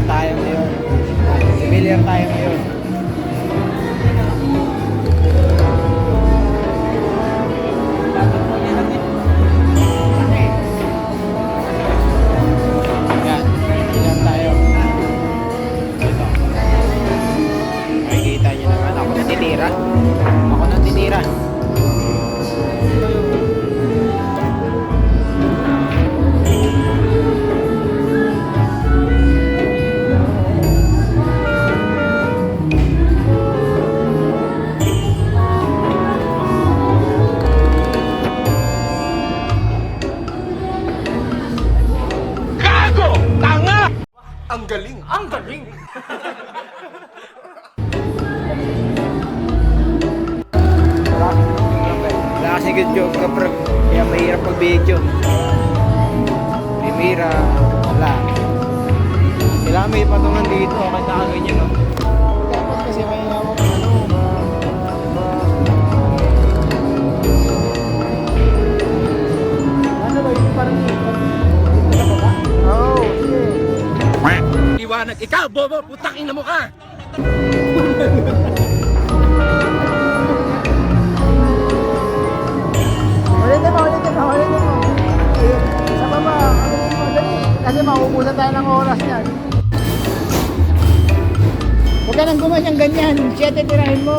tayo ngayon. Civilian tayo ngayon. Yan, civilian tayo. Ito. Makikita nyo naman, ako natitira. Ako natitira. Ang galing! Ang galing! Wala kasi good joke ka bro. Kaya mahirap mag-video. Bimira. Wala. Kailangan may patungan dito. Kahit nakaganyan no. Dapat kasi may hawak ng ano. Ano ba yun? Parang oo, sige. Iwanag! Ikaw, bobo! Putang ina mo ka! Ulitin mo. Ayun. Sa baba. Ulitin mo. Dali. Kasi mauubusan tayo ng oras yan. Huwag ka nang gumanyang ganyan. 7 tirahin mo.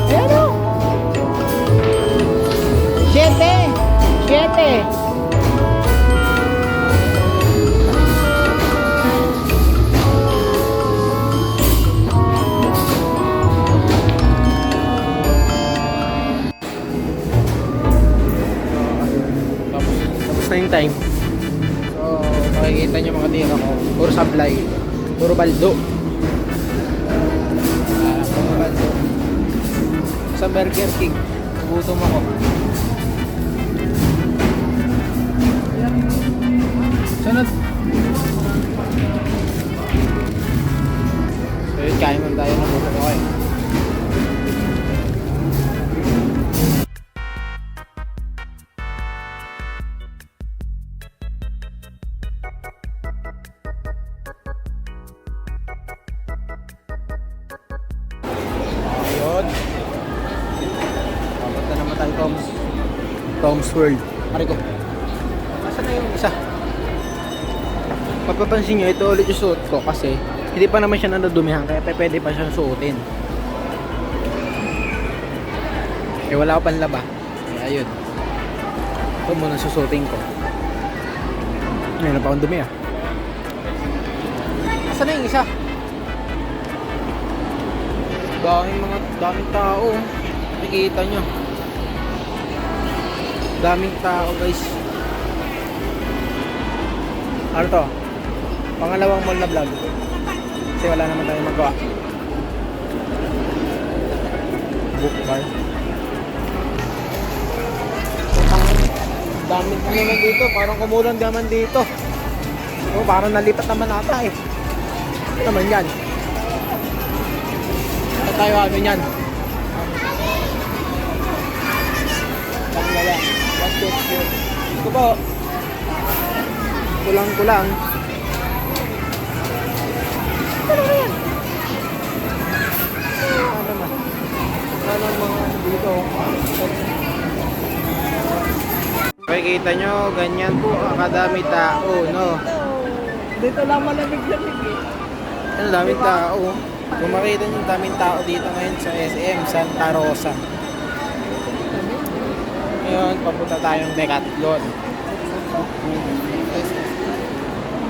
Ayan o. 7. Tapos na yung time. So, makikita nyo mga tira ko. Puro sablay. Puro baldo. Puro baldo. Sa Burger King. Gutom ako. Sunod. So yun, kain mo tayo ng gutom ako eh. Ayun. Papunta naman tayo Tom's World. Mari ko. Nasaan na yung isa? Pagpapansin nyo, ito ulit yung suot ko kasi hindi pa naman siya nadudumihan kaya pwede pa siyang suotin. Eh wala ko panlaba. Kaya yun. Ito muna susuotin ko. Ngayon na pa akong dumi ah. Nasaan na yung isa? Daming tao. Nakikita nyo. Daming tao guys. Ano to? Pangalawang mall na vlog. Kasi wala naman tayong magawa. Book bar. Daming ano naman dito. Parang kumulang naman dito. Oh, parang nalipat naman ata eh. Ano naman yan? Ano tayo ano yan? Panglala. What's this? Ito po. Kulang-kulang. Ano na yan? Ano naman? Ano mga dito? Kita nyo, ganyan po kadami tao, no? Dito lang malamig-lamig eh. Ano, daming tao. Kung makita nyo, daming tao dito ngayon sa SM Santa Rosa. Ngayon, papunta tayong Decathlon.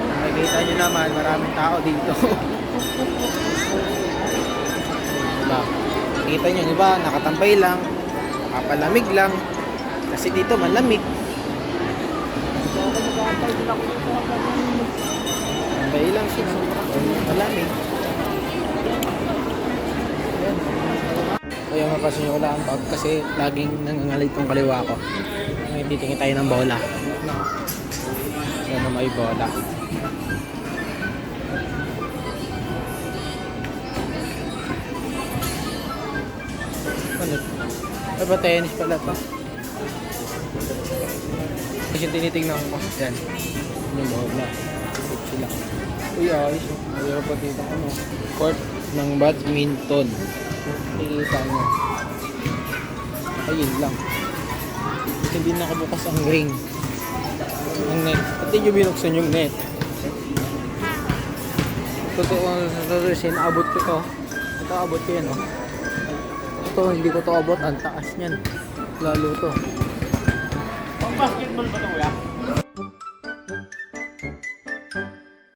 Makikita nyo naman, maraming tao dito. Diba? Kita nyo, diba? Nakatambay lang, nakapalamig lang. Kasi dito malamig. Tambay lang siya. Malamig. Kaya mapasin nyo, wala ang bag kasi laging nangangalit tong kaliwa ko. Ngayon titingin tayo ng bola. Sana may bola. Ano? Ay ba tennis pala to? Kasi tinitingnan ko. Yan. Yung bola. Sila. Uy, ayos. Mayroon pa dito ano. Court ng badminton. Nakikita mo. Ayun lang. Hindi nakabukas ang ring. Ang net. Pati nyo binuksan yung net. Totoo, sinabot ko to. Ito, abot ko yan, oh. Ito, hindi ko to abot. Ang taas niyan. Lalo to. Pang basketball ba ito, kuya?